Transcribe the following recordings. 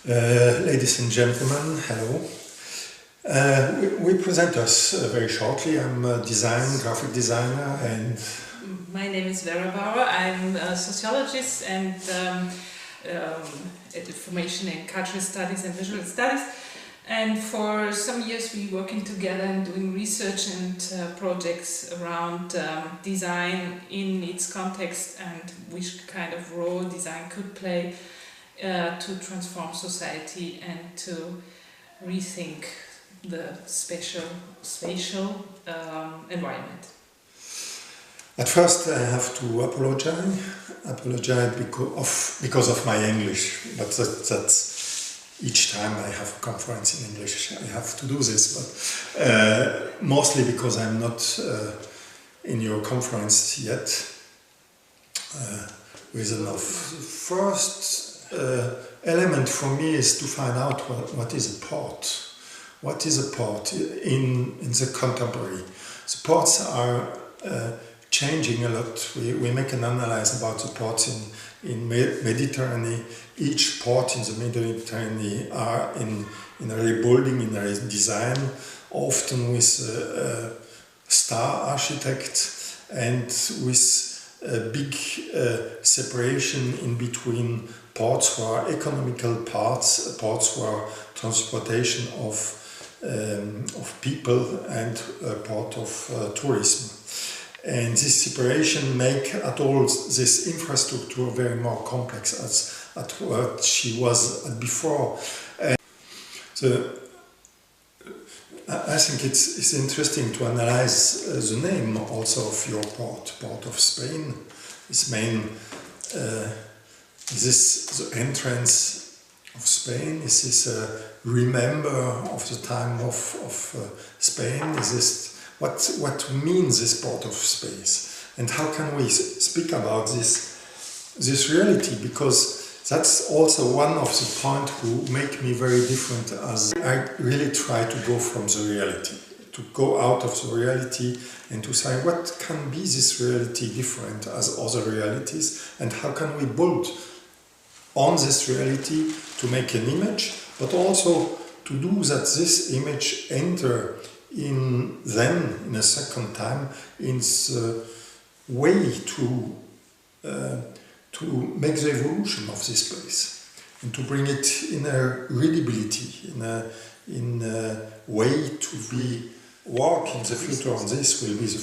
Ladies and gentlemen, hello. We present us very shortly. I'm a graphic designer, and my name is Baur. I'm a sociologist and information in cultural studies and visual studies. And for some years we working together and doing research and projects around design in its context and which kind of role design could play to transform society and to rethink the spatial environment. At first I have to apologize because of my English, but that's each time I have a conference in English I have to do this, but mostly because I'm not in your conference yet. Reason of the first element for me is to find out what is a port. What is a port in the contemporary? The ports are changing a lot. We make an analysis about the ports in Mediterranean. Each port in the Mediterranean are in a rebuilding, in a design, often with a star architect and with a big separation in between ports who are economical ports who are transportation of people, and a port of tourism. And this separation make at all this infrastructure very more complex as at what she was at before. And so I think it's interesting to analyze the name also of your port of Spain. Its main is this the entrance of Spain? Is this a remember of the time of Spain? Is this what means this port of space, and how can we speak about this reality? Because that's also one of the points who make me very different, as I really try to go from the reality, to go out of the reality and to say what can be this reality different as other realities, and how can we build on this reality to make an image, but also to do that this image enter in a second time in the way to make the evolution of this place and to bring it in a readability, in a way to be work in the future. And this will be the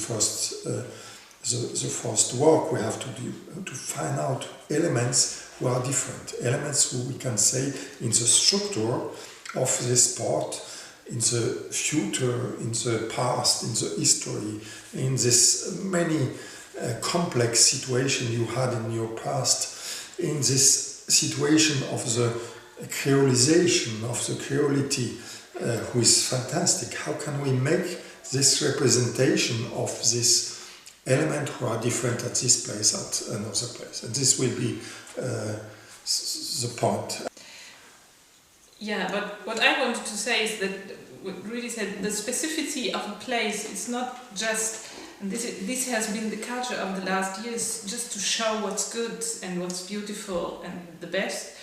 first work we have to do, to find out elements who are different, elements who we can say in the structure of this port, in the future, in the past, in the history, in this many complex situation you had in your past, in this situation of the creolization, of the creolity, who is fantastic. How can we make this representation of this element who are different at this place, at another place? And this will be the point. Yeah, but what I wanted to say is that what Ruedi said, the specificity of a place is not just, and this has been the culture of the last years, just to show what's good and what's beautiful and the best.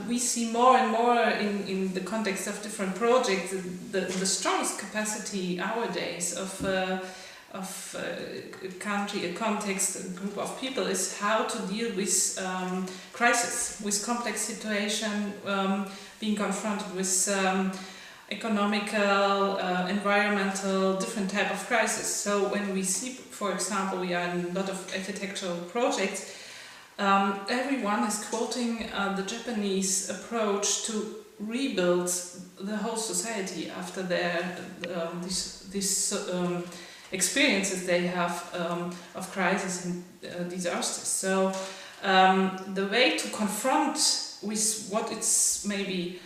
We see more and more in the context of different projects the strongest capacity nowadays of a country, a context, a group of people is how to deal with crisis, with complex situation, being confronted with economical, environmental, different type of crisis. So when we see, for example, we are in a lot of architectural projects, everyone is quoting the Japanese approach to rebuild the whole society after their experiences they have of crisis and disasters. So the way to confront with what it's maybe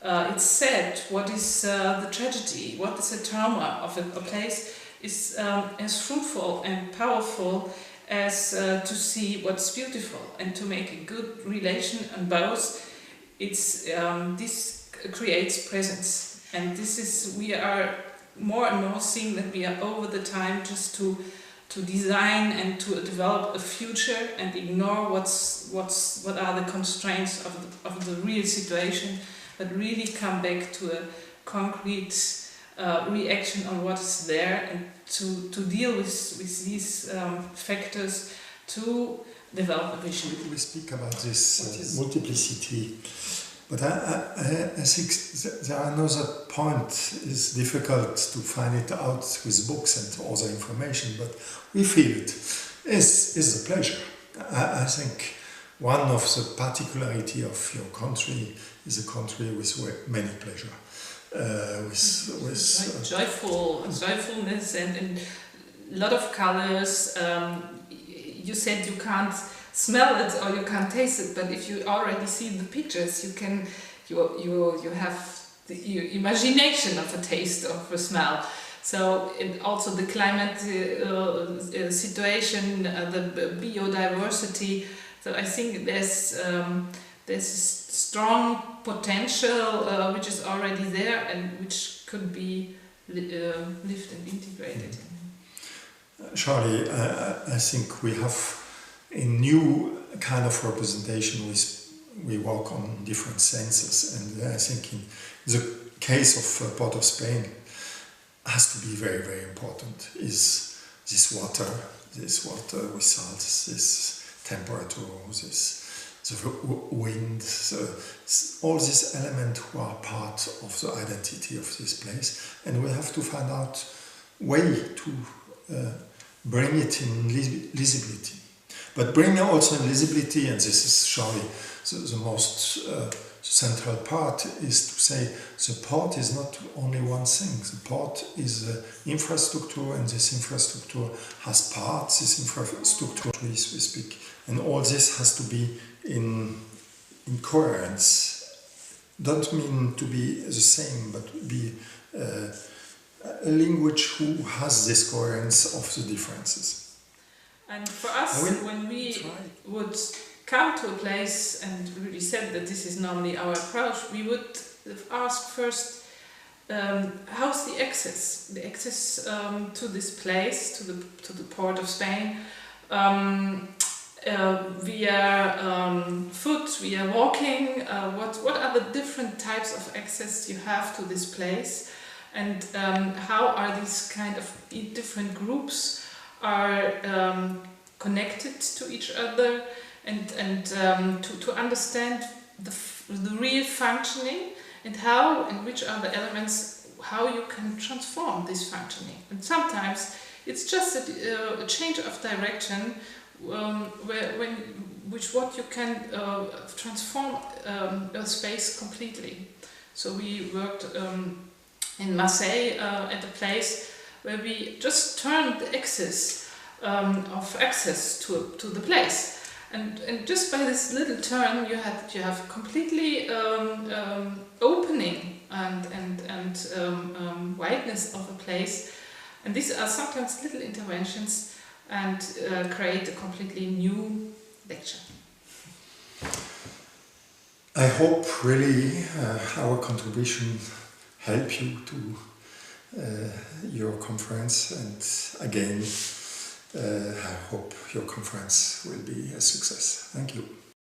it's said, what is the tragedy, what is the trauma of a place, is as fruitful and powerful as to see what's beautiful and to make a good relation on both. It's this creates presence, and this is we are more and more seeing that we are over the time just to to design and to develop a future and ignore what are the constraints of the real situation, but really come back to a concrete reaction on what is there, and to deal with these factors to develop a vision. We speak about this multiplicity, but I think there are another point. It's difficult to find it out with books and other information, but we feel it is a pleasure. I think one of the particularity of your country is a country with many pleasure, with joyfulness and a lot of colors. You said you can't smell it or you can't taste it, but if you already see the pictures, you have the imagination of a taste, of a smell. So, and also the climate situation, the biodiversity. So I think there's strong potential which is already there and which could be lived and integrated. Charlie, I think we have a new kind of representation. We work on different senses, and I think in the case of Port of Spain, has to be very, very important is this water with salts, this temperature, the wind, all these elements who are part of the identity of this place, and we have to find out way to bring it in visibility. But bring also in visibility, and this is surely the most central part, is to say the port is not only one thing. The port is infrastructure, and this infrastructure has parts, this infrastructure we speak. And all this has to be in coherence. Don't mean to be the same, but be a language who has this coherence of the differences. And for us, when we would come to a place and really said that this is normally our approach, we would ask first, how's the access? The access to this place, to the port of Spain, via foot, via walking. What are the different types of access you have to this place, and how are these kind of different groups are connected to each other, and to understand the real functioning, and how and which are the elements how you can transform this functioning. And sometimes it's just a change of direction, what you can transform a space completely. So we worked in Marseille at a place where we just turned the axis of access to the place, and just by this little turn you have completely opening and wideness of a place, and these are sometimes little interventions and create a completely new lecture. I hope really our contribution help you to your conference, and again I hope your conference will be a success. Thank you.